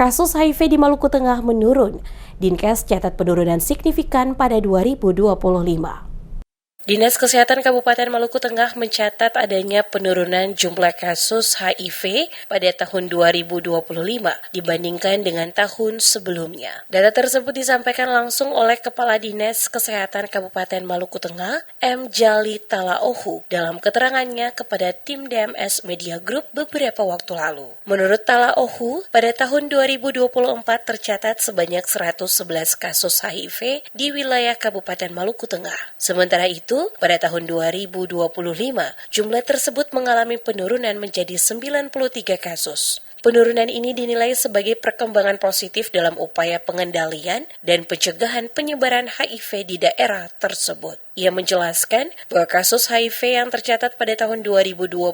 Kasus HIV di Maluku Tengah menurun. Dinkes catat penurunan signifikan pada 2025. Dinas Kesehatan Kabupaten Maluku Tengah mencatat adanya penurunan jumlah kasus HIV pada tahun 2025 dibandingkan dengan tahun sebelumnya. Data tersebut disampaikan langsung oleh Kepala Dinas Kesehatan Kabupaten Maluku Tengah, M. Jali Talaohu, dalam keterangannya kepada tim DMS Media Group beberapa waktu lalu. Menurut Talaohu, pada tahun 2024 tercatat sebanyak 111 kasus HIV di wilayah Kabupaten Maluku Tengah. Sementara itu, pada tahun 2025, jumlah tersebut mengalami penurunan menjadi 93 kasus. Penurunan ini dinilai sebagai perkembangan positif dalam upaya pengendalian dan pencegahan penyebaran HIV di daerah tersebut. Ia menjelaskan bahwa kasus HIV yang tercatat pada tahun 2025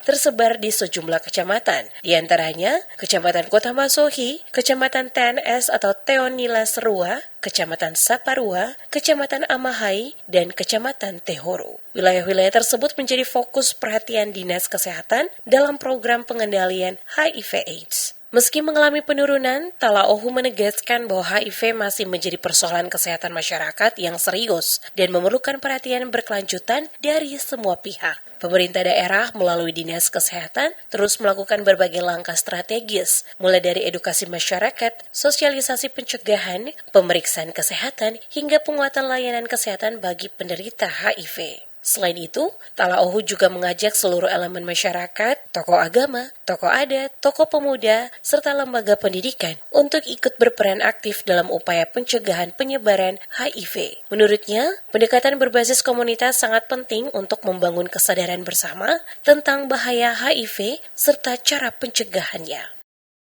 tersebar di sejumlah kecamatan, di antaranya Kecamatan Kota Masohi, Kecamatan TNS atau Teonila Serua, Kecamatan Saparua, Kecamatan Amahai, dan Kecamatan Tehoro. Wilayah-wilayah tersebut menjadi fokus perhatian Dinas Kesehatan dalam program pengendalian HIV/AIDS. Meski mengalami penurunan, Talaohu menegaskan bahwa HIV masih menjadi persoalan kesehatan masyarakat yang serius dan memerlukan perhatian berkelanjutan dari semua pihak. Pemerintah daerah melalui Dinas Kesehatan terus melakukan berbagai langkah strategis, mulai dari edukasi masyarakat, sosialisasi pencegahan, pemeriksaan kesehatan, hingga penguatan layanan kesehatan bagi penderita HIV. Selain itu, Talaohu juga mengajak seluruh elemen masyarakat, tokoh agama, tokoh adat, tokoh pemuda, serta lembaga pendidikan untuk ikut berperan aktif dalam upaya pencegahan penyebaran HIV. Menurutnya, pendekatan berbasis komunitas sangat penting untuk membangun kesadaran bersama tentang bahaya HIV serta cara pencegahannya.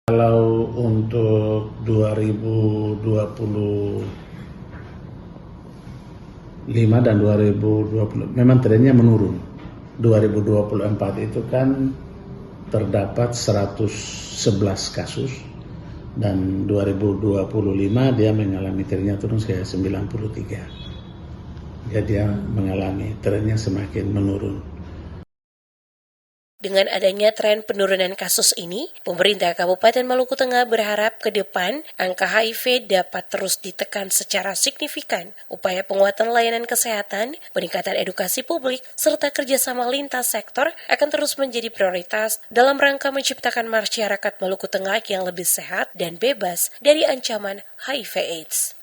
Kalau untuk 2025 dan 2020 memang trennya menurun. 2024 itu kan terdapat 111 kasus dan 2025 dia mengalami trennya turun ke 93. Jadi dia mengalami trennya semakin menurun. Dengan adanya tren penurunan kasus ini, pemerintah Kabupaten Maluku Tengah berharap ke depan angka HIV dapat terus ditekan secara signifikan. Upaya penguatan layanan kesehatan, peningkatan edukasi publik, serta kerjasama lintas sektor akan terus menjadi prioritas dalam rangka menciptakan masyarakat Maluku Tengah yang lebih sehat dan bebas dari ancaman HIV/AIDS.